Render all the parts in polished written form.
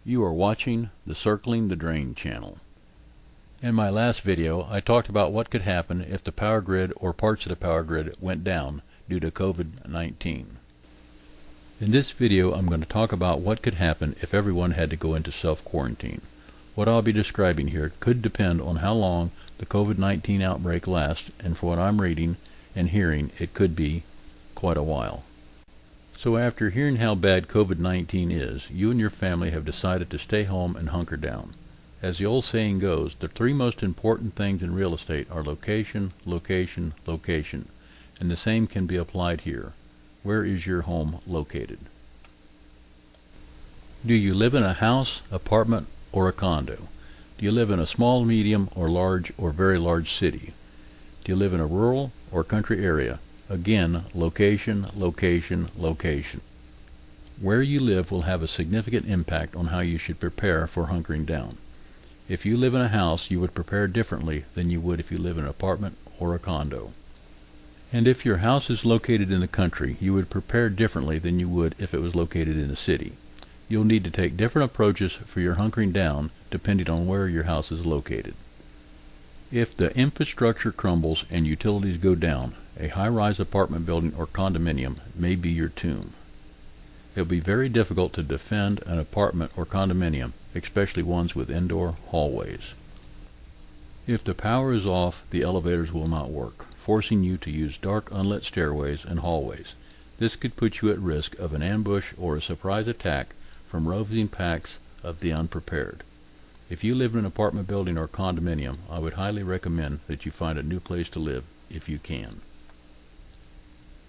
You are watching the Circling the Drain channel. In my last video, I talked about what could happen if the power grid or parts of the power grid went down due to COVID-19. In this video, I'm going to talk about what could happen if everyone had to go into self-quarantine. What I'll be describing here could depend on how long the COVID-19 outbreak lasts, and for what I'm reading and hearing, it could be quite a while. So after hearing how bad COVID-19 is, you and your family have decided to stay home and hunker down. As the old saying goes, the three most important things in real estate are location, location, location. And the same can be applied here. Where is your home located? Do you live in a house, apartment, or a condo? Do you live in a small, medium, or large, or very large city? Do you live in a rural or country area? Again, location, location, location. Where you live will have a significant impact on how you should prepare for hunkering down. If you live in a house, you would prepare differently than you would if you live in an apartment or a condo. And if your house is located in the country, you would prepare differently than you would if it was located in the city. You'll need to take different approaches for your hunkering down depending on where your house is located. If the infrastructure crumbles and utilities go down, a high-rise apartment building or condominium may be your tomb. It will be very difficult to defend an apartment or condominium, especially ones with indoor hallways. If the power is off, the elevators will not work, forcing you to use dark unlit stairways and hallways. This could put you at risk of an ambush or a surprise attack from roving packs of the unprepared. If you live in an apartment building or condominium, I would highly recommend that you find a new place to live if you can.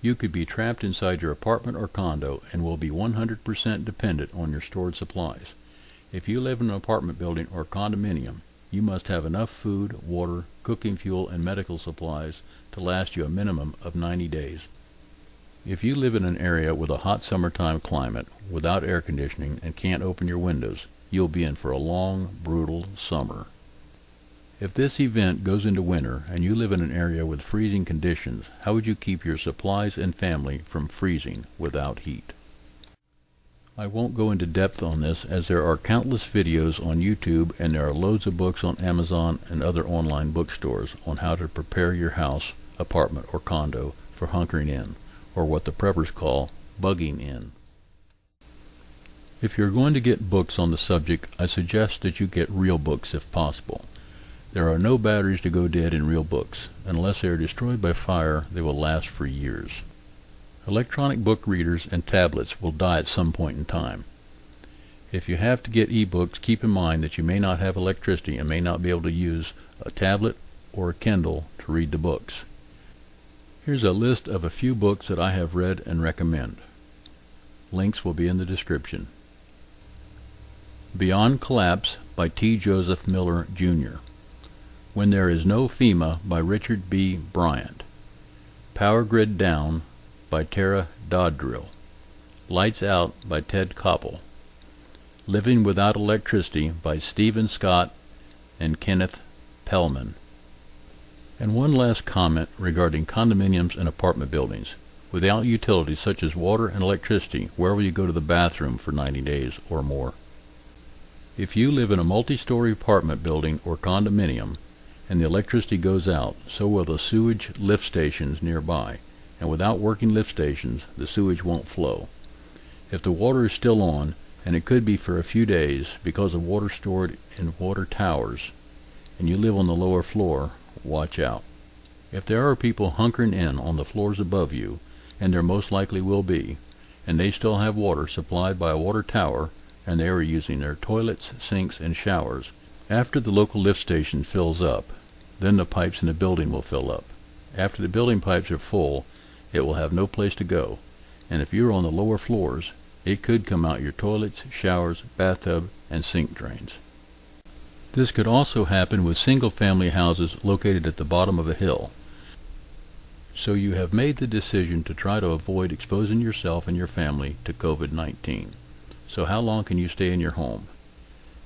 You could be trapped inside your apartment or condo and will be 100% dependent on your stored supplies. If you live in an apartment building or condominium, you must have enough food, water, cooking fuel, and medical supplies to last you a minimum of 90 days. If you live in an area with a hot summertime climate, without air conditioning, and can't open your windows, you'll be in for a long, brutal summer. If this event goes into winter and you live in an area with freezing conditions, how would you keep your supplies and family from freezing without heat? I won't go into depth on this as there are countless videos on YouTube and there are loads of books on Amazon and other online bookstores on how to prepare your house, apartment, or condo for hunkering in, or what the preppers call bugging in. If you're going to get books on the subject, I suggest that you get real books if possible. There are no batteries to go dead in real books. Unless they are destroyed by fire, they will last for years. Electronic book readers and tablets will die at some point in time. If you have to get e-books, keep in mind that you may not have electricity and may not be able to use a tablet or a Kindle to read the books. Here's a list of a few books that I have read and recommend. Links will be in the description. Beyond Collapse by T. Joseph Miller, Jr. When There Is No FEMA by Richard B. Bryant. Power Grid Down by Tara Dodrill. Lights Out by Ted Koppel. Living Without Electricity by Stephen Scott and Kenneth Pellman. And one last comment regarding condominiums and apartment buildings. Without utilities such as water and electricity, where will you go to the bathroom for 90 days or more? If you live in a multi-story apartment building or condominium, and the electricity goes out, so will the sewage lift stations nearby, and without working lift stations, the sewage won't flow. If the water is still on, and it could be for a few days because of water stored in water towers, and you live on the lower floor, watch out. If there are people hunkering in on the floors above you, and there most likely will be, and they still have water supplied by a water tower, and they are using their toilets, sinks, and showers, after the local lift station fills up, then the pipes in the building will fill up. After the building pipes are full, it will have no place to go, and if you are on the lower floors, it could come out your toilets, showers, bathtub, and sink drains. This could also happen with single-family houses located at the bottom of a hill. So you have made the decision to try to avoid exposing yourself and your family to COVID-19. So how long can you stay in your home?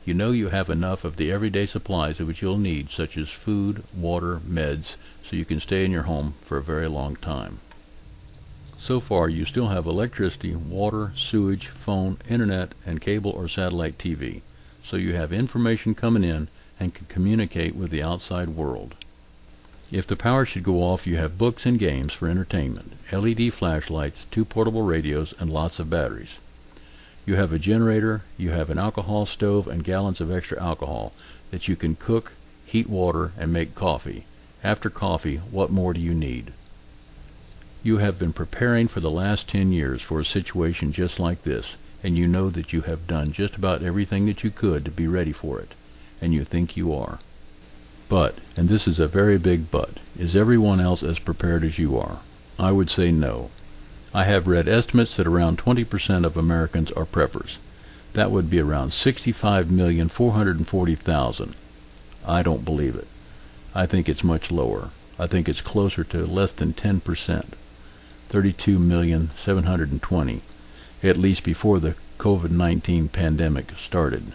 You know you have enough of the everyday supplies which you'll need, such as food, water, meds, so you can stay in your home for a very long time. So far, you still have electricity, water, sewage, phone, internet, and cable or satellite TV. So you have information coming in and can communicate with the outside world. If the power should go off, you have books and games for entertainment, LED flashlights, 2 portable radios, and lots of batteries. You have a generator, you have an alcohol stove and gallons of extra alcohol that you can cook, heat water, and make coffee. After coffee, what more do you need? You have been preparing for the last 10 years for a situation just like this, and you know that you have done just about everything that you could to be ready for it, and you think you are. But, and this is a very big but, is everyone else as prepared as you are? I would say no. I have read estimates that around 20% of Americans are preppers. That would be around 65,440,000. I don't believe it. I think it's much lower. I think it's closer to less than 10%. 32,720,000, at least before the COVID-19 pandemic started.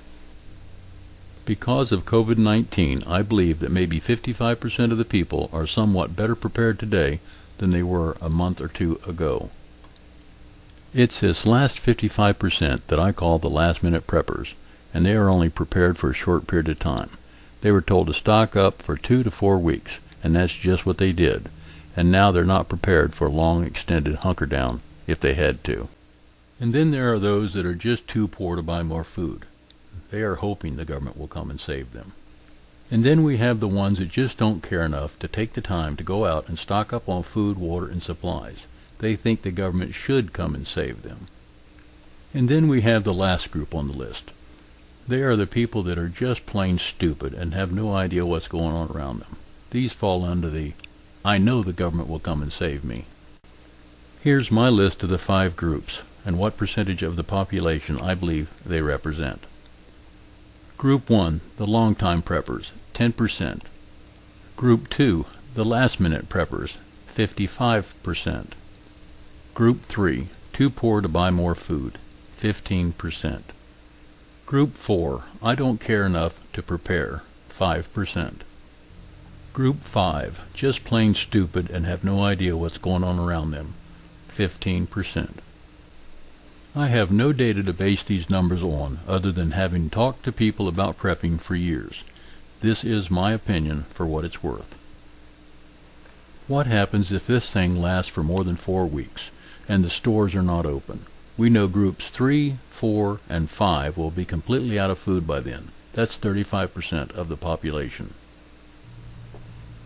Because of COVID-19, I believe that maybe 55% of the people are somewhat better prepared today than they were a month or two ago. It's this last 55% that I call the last-minute preppers, and they are only prepared for a short period of time. They were told to stock up for 2 to 4 weeks, and that's just what they did. And now they're not prepared for a long extended hunker down if they had to. And then there are those that are just too poor to buy more food. They are hoping the government will come and save them. And then we have the ones that just don't care enough to take the time to go out and stock up on food, water, and supplies. They think the government should come and save them. And then we have the last group on the list. They are the people that are just plain stupid and have no idea what's going on around them. These fall under the I know the government will come and save me. Here's my list of the 5 groups and what percentage of the population I believe they represent. Group 1, the Longtime preppers, 10%. Group 2, the last-minute preppers, 55%. Group 3, too poor to buy more food, 15%. Group 4, I don't care enough to prepare, 5%. Group 5, just plain stupid and have no idea what's going on around them, 15%. I have no data to base these numbers on other than having talked to people about prepping for years. This is my opinion for what it's worth. What happens if this thing lasts for more than 4 weeks and the stores are not open? We know groups 3, 4, and 5 will be completely out of food by then. That's 35% of the population.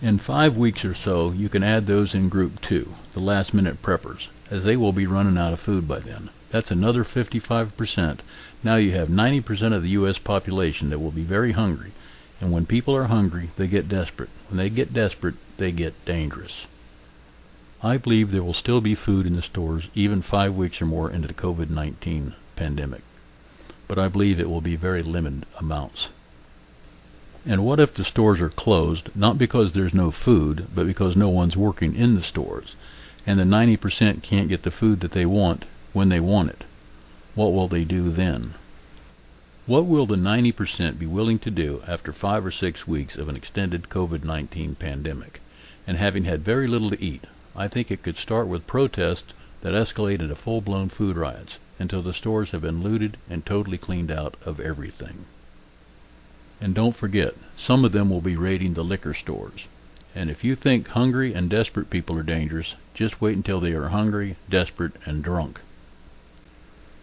In 5 weeks or so, you can add those in Group 2, the last-minute preppers, as they will be running out of food by then. That's another 55%. Now you have 90% of the U.S. population that will be very hungry. And when people are hungry, they get desperate. When they get desperate, they get dangerous. I believe there will still be food in the stores even 5 weeks or more into the COVID-19 pandemic. But I believe it will be very limited amounts. And what if the stores are closed, not because there's no food, but because no one's working in the stores, and the 90% can't get the food that they want when they want it? What will they do then? What will the 90% be willing to do after 5 or 6 weeks of an extended COVID-19 pandemic? And having had very little to eat, I think it could start with protests that escalate into full-blown food riots until the stores have been looted and totally cleaned out of everything. And don't forget, some of them will be raiding the liquor stores. And if you think hungry and desperate people are dangerous, just wait until they are hungry, desperate, and drunk.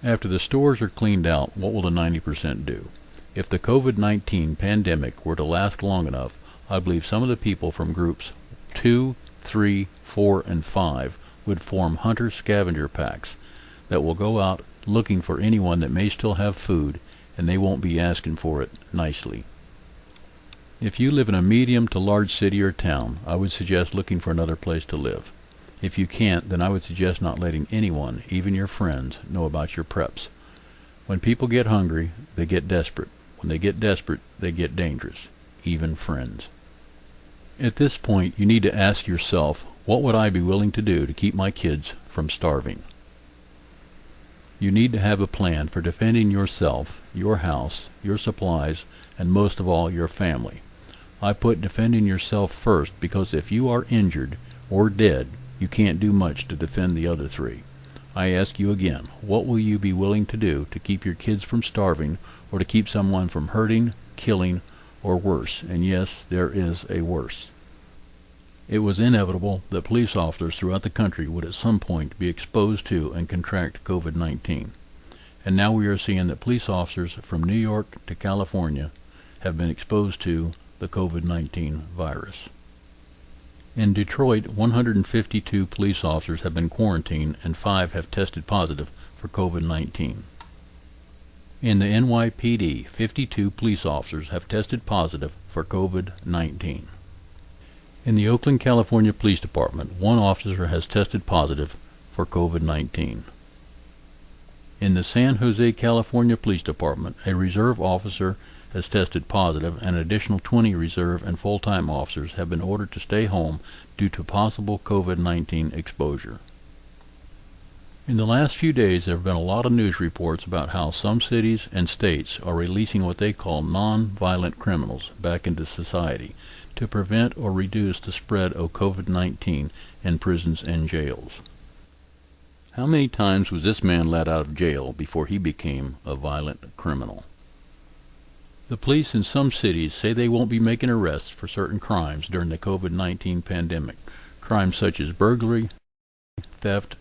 After the stores are cleaned out, what will the 90% do? If the COVID-19 pandemic were to last long enough, I believe some of the people from groups 2, 3, 4, and 5 would form hunter-scavenger packs that will go out looking for anyone that may still have food, and they won't be asking for it nicely. If you live in a medium to large city or town, I would suggest looking for another place to live. If you can't, then I would suggest not letting anyone, even your friends, know about your preps. When people get hungry, they get desperate. When they get desperate, they get dangerous, even friends. At this point, you need to ask yourself, what would I be willing to do to keep my kids from starving? You need to have a plan for defending yourself, your house, your supplies, and most of all, your family. I put defending yourself first because if you are injured or dead, You can't do much to defend the other three. I ask you again, what will you be willing to do to keep your kids from starving, or to keep someone from hurting, killing, or worse? And yes, there is a worse. It was inevitable that police officers throughout the country would at some point be exposed to and contract COVID-19. And now we are seeing that police officers from New York to California have been exposed to the COVID-19 virus. In Detroit, 152 police officers have been quarantined and 5 have tested positive for COVID-19. In the NYPD, 52 police officers have tested positive for COVID-19. In the Oakland, California Police Department, 1 officer has tested positive for COVID-19. In the San Jose, California Police Department, a reserve officer has tested positive, and an additional 20 reserve and full-time officers have been ordered to stay home due to possible COVID-19 exposure. In the last few days, there have been a lot of news reports about how some cities and states are releasing what they call non-violent criminals back into society to prevent or reduce the spread of COVID-19 in prisons and jails. How many times was this man let out of jail before he became a violent criminal? The police in some cities say they won't be making arrests for certain crimes during the COVID-19 pandemic, crimes such as burglary, theft,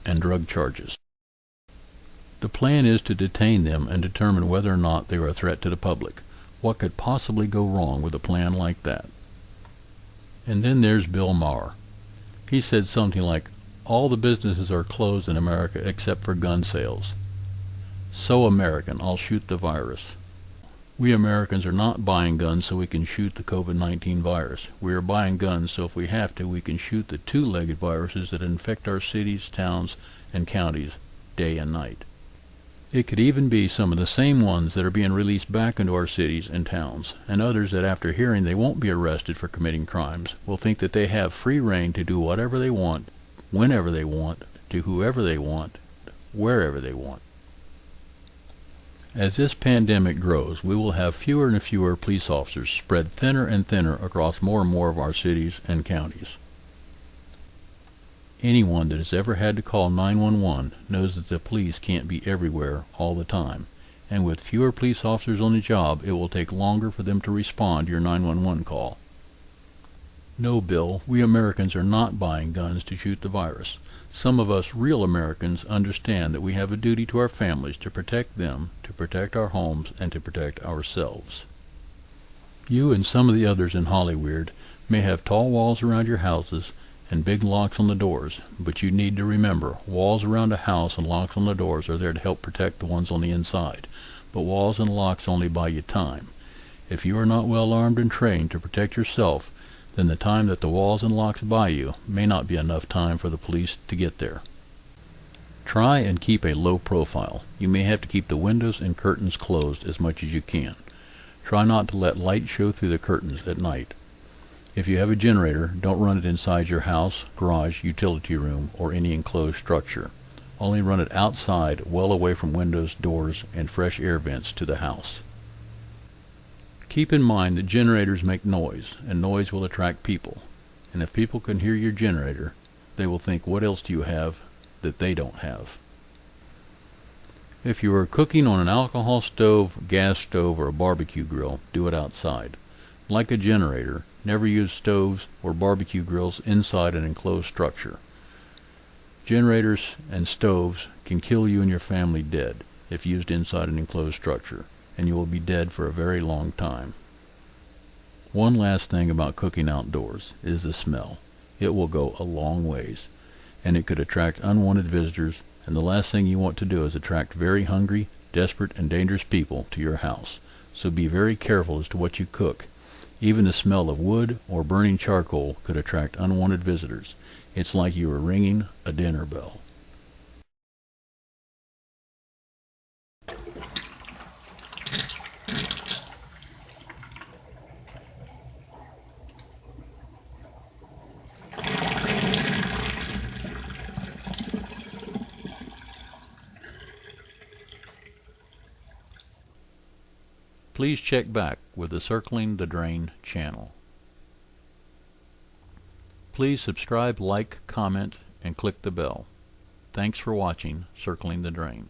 and drug charges. The plan is to detain them and determine whether or not they are a threat to the public. What could possibly go wrong with a plan like that? And then there's Bill Maher. He said something like, all the businesses are closed in America except for gun sales. So American, I'll shoot the virus. We Americans are not buying guns so we can shoot the COVID-19 virus. We are buying guns so if we have to, we can shoot the two-legged viruses that infect our cities, towns, and counties day and night. It could even be some of the same ones that are being released back into our cities and towns, and others that after hearing they won't be arrested for committing crimes will think that they have free rein to do whatever they want, whenever they want, to whoever they want, wherever they want. As this pandemic grows, we will have fewer and fewer police officers spread thinner and thinner across more and more of our cities and counties. Anyone that has ever had to call 911 knows that the police can't be everywhere all the time, and with fewer police officers on the job, it will take longer for them to respond to your 911 call. No, Bill, we Americans are not buying guns to shoot the virus. Some of us real Americans understand that we have a duty to our families to protect them, to protect our homes, and to protect ourselves. You and some of the others in Hollywood may have tall walls around your houses and big locks on the doors, but you need to remember, walls around a house and locks on the doors are there to help protect the ones on the inside, but walls and locks only buy you time. If you are not well armed and trained to protect yourself, then the time that the walls and locks buy you may not be enough time for the police to get there. Try and keep a low profile. You may have to keep the windows and curtains closed as much as you can. Try not to let light show through the curtains at night. If you have a generator, don't run it inside your house, garage, utility room, or any enclosed structure. Only run it outside, well away from windows, doors, and fresh air vents to the house. Keep in mind that generators make noise, and noise will attract people. And if people can hear your generator, they will think, what else do you have that they don't have? If you are cooking on an alcohol stove, gas stove, or a barbecue grill, do it outside. Like a generator, never use stoves or barbecue grills inside an enclosed structure. Generators and stoves can kill you and your family dead if used inside an enclosed structure, and you will be dead for a very long time. One last thing about cooking outdoors is the smell. It will go a long ways, and it could attract unwanted visitors, and the last thing you want to do is attract very hungry, desperate, and dangerous people to your house. So be very careful as to what you cook. Even the smell of wood or burning charcoal could attract unwanted visitors. It's like you are ringing a dinner bell. Please check back with the Circling the Drain channel. Please subscribe, like, comment, and click the bell. Thanks for watching Circling the Drain.